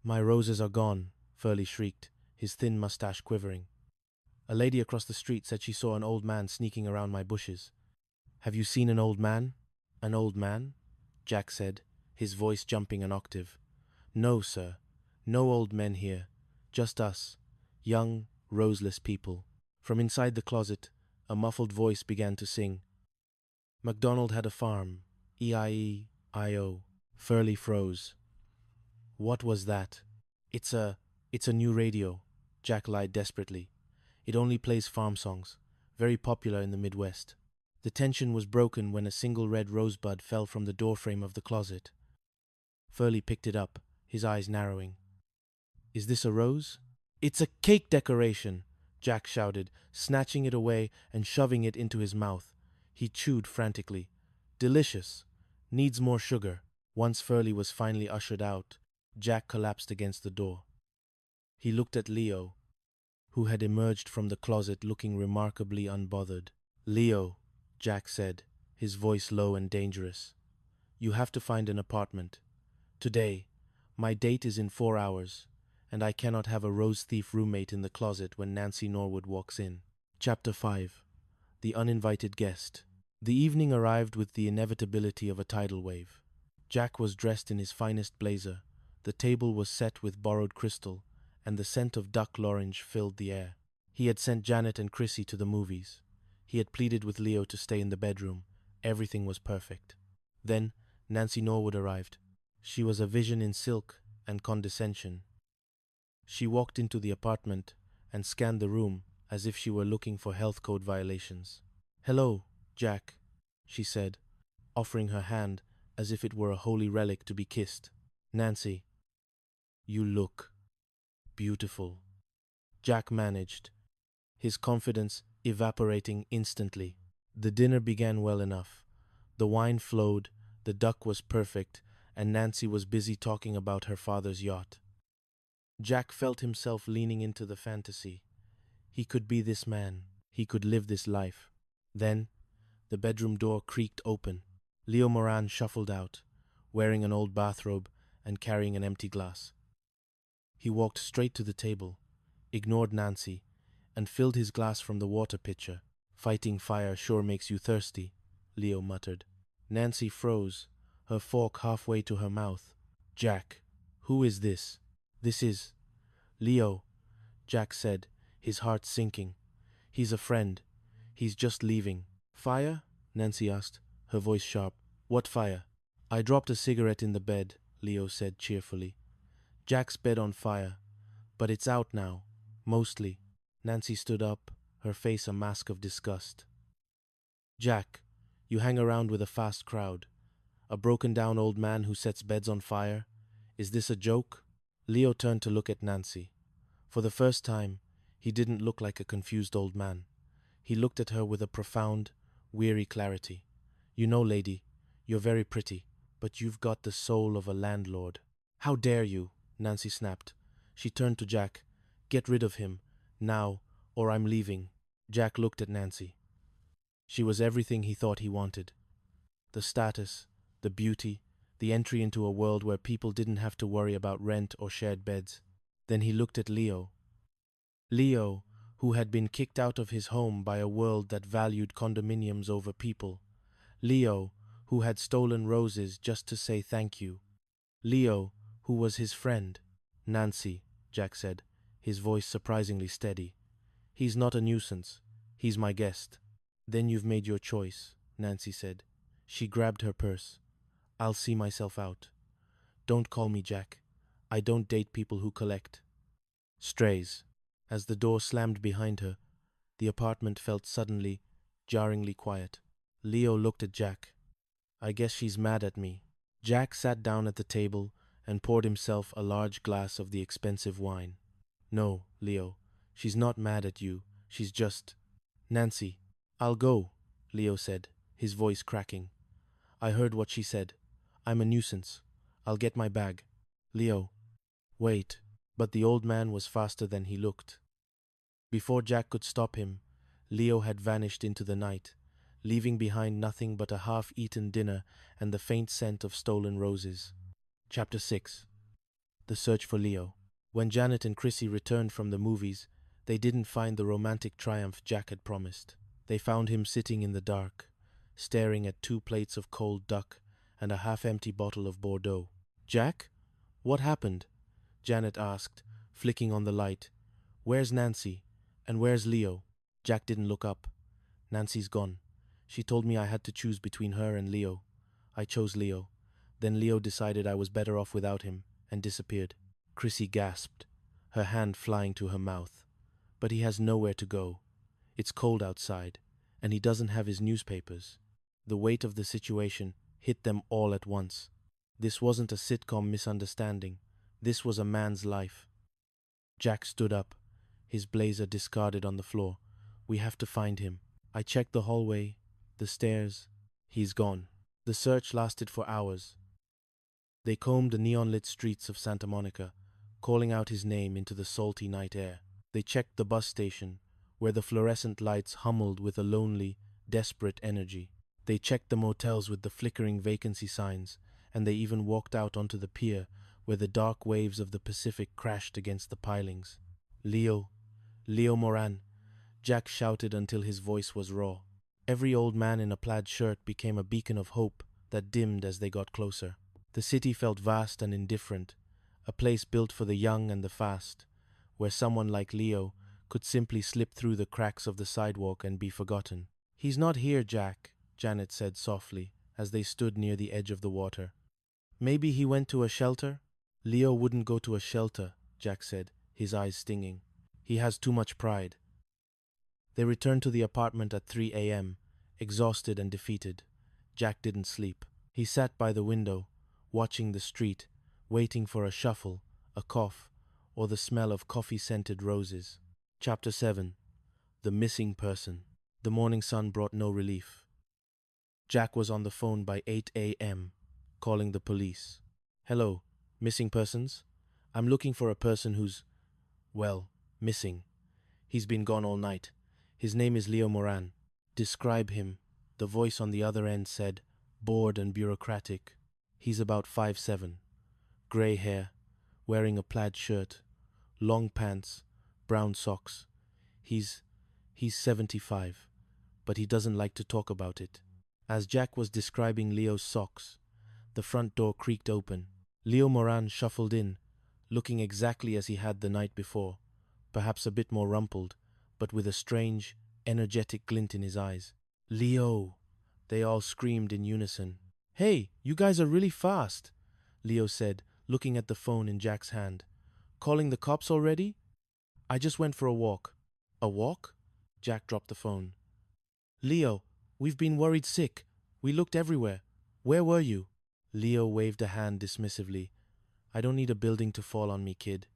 My roses are gone, Furley shrieked, his thin mustache quivering. A lady across the street said she saw an old man sneaking around my bushes. Have you seen an old man? An old man? Jack said, his voice jumping an octave. No, sir. No old men here. Just us. Young, roseless people. From inside the closet, a muffled voice began to sing. MacDonald had a farm. E-I-E-I-O. Furley froze. What was that? It's a new radio, Jack lied desperately. It only plays farm songs, very popular in the Midwest. The tension was broken when a single red rosebud fell from the doorframe of the closet. Furley picked it up, his eyes narrowing. Is this a rose? It's a cake decoration, Jack shouted, snatching it away and shoving it into his mouth. He chewed frantically. Delicious. Needs more sugar. Once Furley was finally ushered out, Jack collapsed against the door. He looked at Leo, who had emerged from the closet looking remarkably unbothered. Leo, Jack said, his voice low and dangerous. You have to find an apartment. Today. My date is in 4 hours, and I cannot have a rose thief roommate in the closet when Nancy Norwood walks in. Chapter 5. The Uninvited Guest. The evening arrived with the inevitability of a tidal wave. Jack was dressed in his finest blazer. The table was set with borrowed crystal, and the scent of duck l'orange filled the air. He had sent Janet and Chrissy to the movies. He had pleaded with Leo to stay in the bedroom. Everything was perfect. Then Nancy Norwood arrived. She was a vision in silk and condescension. She walked into the apartment and scanned the room as if she were looking for health code violations. Hello, Jack, she said, offering her hand as if it were a holy relic to be kissed. Nancy, you look beautiful, Jack managed, his confidence evaporating instantly. The dinner began well enough. The wine flowed, the duck was perfect, and Nancy was busy talking about her father's yacht. Jack felt himself leaning into the fantasy. He could be this man. He could live this life. Then, the bedroom door creaked open. Leo Moran shuffled out, wearing an old bathrobe and carrying an empty glass. He walked straight to the table, ignored Nancy, and filled his glass from the water pitcher. Fighting fire sure makes you thirsty, Leo muttered. Nancy froze, her fork halfway to her mouth. Jack, who is this? This is Leo, Jack said, his heart sinking. He's a friend. He's just leaving. Fire? Nancy asked, her voice sharp. What fire? I dropped a cigarette in the bed, Leo said cheerfully. Jack's bed on fire, but it's out now, mostly. Nancy stood up, her face a mask of disgust. Jack, you hang around with a fast crowd. A broken-down old man who sets beds on fire? Is this a joke? Leo turned to look at Nancy. For the first time, he didn't look like a confused old man. He looked at her with a profound, weary clarity. You know, lady, you're very pretty, but you've got the soul of a landlord. How dare you? Nancy snapped. She turned to Jack. Get rid of him, now, or I'm leaving. Jack looked at Nancy. She was everything he thought he wanted. The status, the beauty, the entry into a world where people didn't have to worry about rent or shared beds. Then he looked at Leo. Leo, who had been kicked out of his home by a world that valued condominiums over people. Leo, who had stolen roses just to say thank you. Leo, who was his friend. Nancy, Jack said, his voice surprisingly steady. He's not a nuisance. He's my guest. Then you've made your choice, Nancy said. She grabbed her purse. I'll see myself out. Don't call me Jack. I don't date people who collect. Strays. As the door slammed behind her, the apartment felt suddenly, jarringly quiet. Leo looked at Jack. I guess she's mad at me. Jack sat down at the table and poured himself a large glass of the expensive wine. No, Leo, she's not mad at you. She's just... Nancy, I'll go, Leo said, his voice cracking. I heard what she said. I'm a nuisance. I'll get my bag. Leo. Wait. But the old man was faster than he looked. Before Jack could stop him, Leo had vanished into the night, leaving behind nothing but a half-eaten dinner and the faint scent of stolen roses. Chapter 6. The Search for Leo. When Janet and Chrissy returned from the movies, they didn't find the romantic triumph Jack had promised. They found him sitting in the dark, staring at 2 plates of cold duck and a half-empty bottle of Bordeaux. "Jack? What happened?" Janet asked, flicking on the light. "Where's Nancy? And where's Leo?" Jack didn't look up. "Nancy's gone. She told me I had to choose between her and Leo. I chose Leo. Then Leo decided I was better off without him and disappeared." Chrissy gasped, her hand flying to her mouth. "But he has nowhere to go. It's cold outside, and he doesn't have his newspapers." The weight of the situation hit them all at once. This wasn't a sitcom misunderstanding. This was a man's life. Jack stood up, his blazer discarded on the floor. "We have to find him. I checked the hallway, the stairs. He's gone." The search lasted for hours. They combed the neon-lit streets of Santa Monica, calling out his name into the salty night air. They checked the bus station, where the fluorescent lights hummed with a lonely, desperate energy. They checked the motels with the flickering vacancy signs, and they even walked out onto the pier, where the dark waves of the Pacific crashed against the pilings. "Leo! Leo Moran!" Jack shouted until his voice was raw. Every old man in a plaid shirt became a beacon of hope that dimmed as they got closer. The city felt vast and indifferent, a place built for the young and the fast, where someone like Leo could simply slip through the cracks of the sidewalk and be forgotten. "He's not here, Jack," Janet said softly, as they stood near the edge of the water. "Maybe he went to a shelter?" "Leo wouldn't go to a shelter," Jack said, his eyes stinging. "He has too much pride." They returned to the apartment at 3 a.m., exhausted and defeated. Jack didn't sleep. He sat by the window, watching the street, waiting for a shuffle, a cough, or the smell of coffee-scented roses. Chapter 7. The Missing Person. The morning sun brought no relief. Jack was on the phone by 8 a.m., calling the police. "Hello, missing persons? I'm looking for a person who's, well, missing. He's been gone all night. His name is Leo Moran." "Describe him," the voice on the other end said, bored and bureaucratic. "He's about 5'7", grey hair, wearing a plaid shirt, long pants, brown socks. He's 75, but he doesn't like to talk about it." As Jack was describing Leo's socks, the front door creaked open. Leo Moran shuffled in, looking exactly as he had the night before, perhaps a bit more rumpled, but with a strange, energetic glint in his eyes. "Leo!" they all screamed in unison. "Hey, you guys are really fast," Leo said, looking at the phone in Jack's hand. "Calling the cops already?" "I just went for a walk." "A walk?" Jack dropped the phone. "Leo, we've been worried sick. We looked everywhere. Where were you?" Leo waved a hand dismissively. "I don't need a building to fall on me, kid.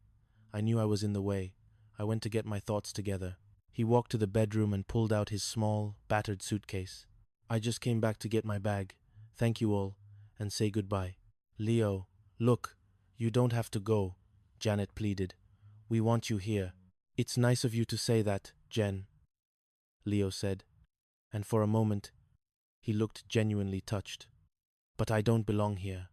I knew I was in the way. I went to get my thoughts together." He walked to the bedroom and pulled out his small, battered suitcase. "I just came back to get my bag. Thank you all, and say goodbye." "Leo, look, you don't have to go," Janet pleaded. "We want you here." "It's nice of you to say that, Jen," Leo said, and for a moment he looked genuinely touched. "But I don't belong here.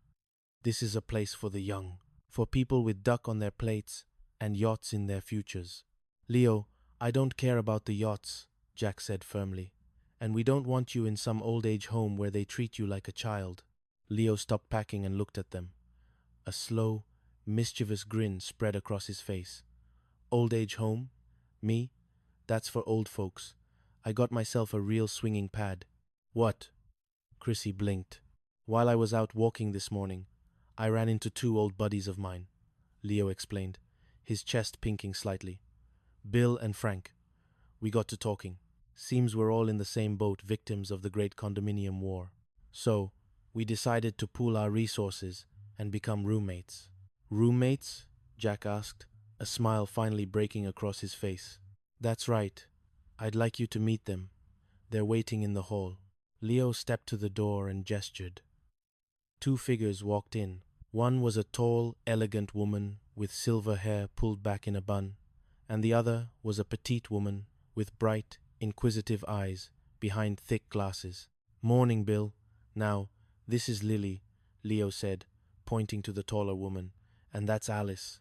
This is a place for the young, for people with duck on their plates and yachts in their futures." "Leo, I don't care about the yachts," Jack said firmly, "and we don't want you in some old-age home where they treat you like a child." Leo stopped packing and looked at them. A slow, mischievous grin spread across his face. "Old-age home? Me? That's for old folks. I got myself a real swinging pad." "What?" Chrissy blinked. "While I was out walking this morning, I ran into 2 old buddies of mine," Leo explained, his chest pinking slightly. "Bill and Frank. We got to talking. Seems we're all in the same boat, victims of the Great Condominium War. So, we decided to pool our resources and become roommates." "Roommates?" Jack asked, a smile finally breaking across his face. "That's right. I'd like you to meet them. They're waiting in the hall." Leo stepped to the door and gestured. 2 figures walked in. One was a tall, elegant woman with silver hair pulled back in a bun, and the other was a petite woman with bright, inquisitive eyes behind thick glasses. "Morning, Bill. Now, this is Lily," Leo said, pointing to the taller woman, And that's Alice.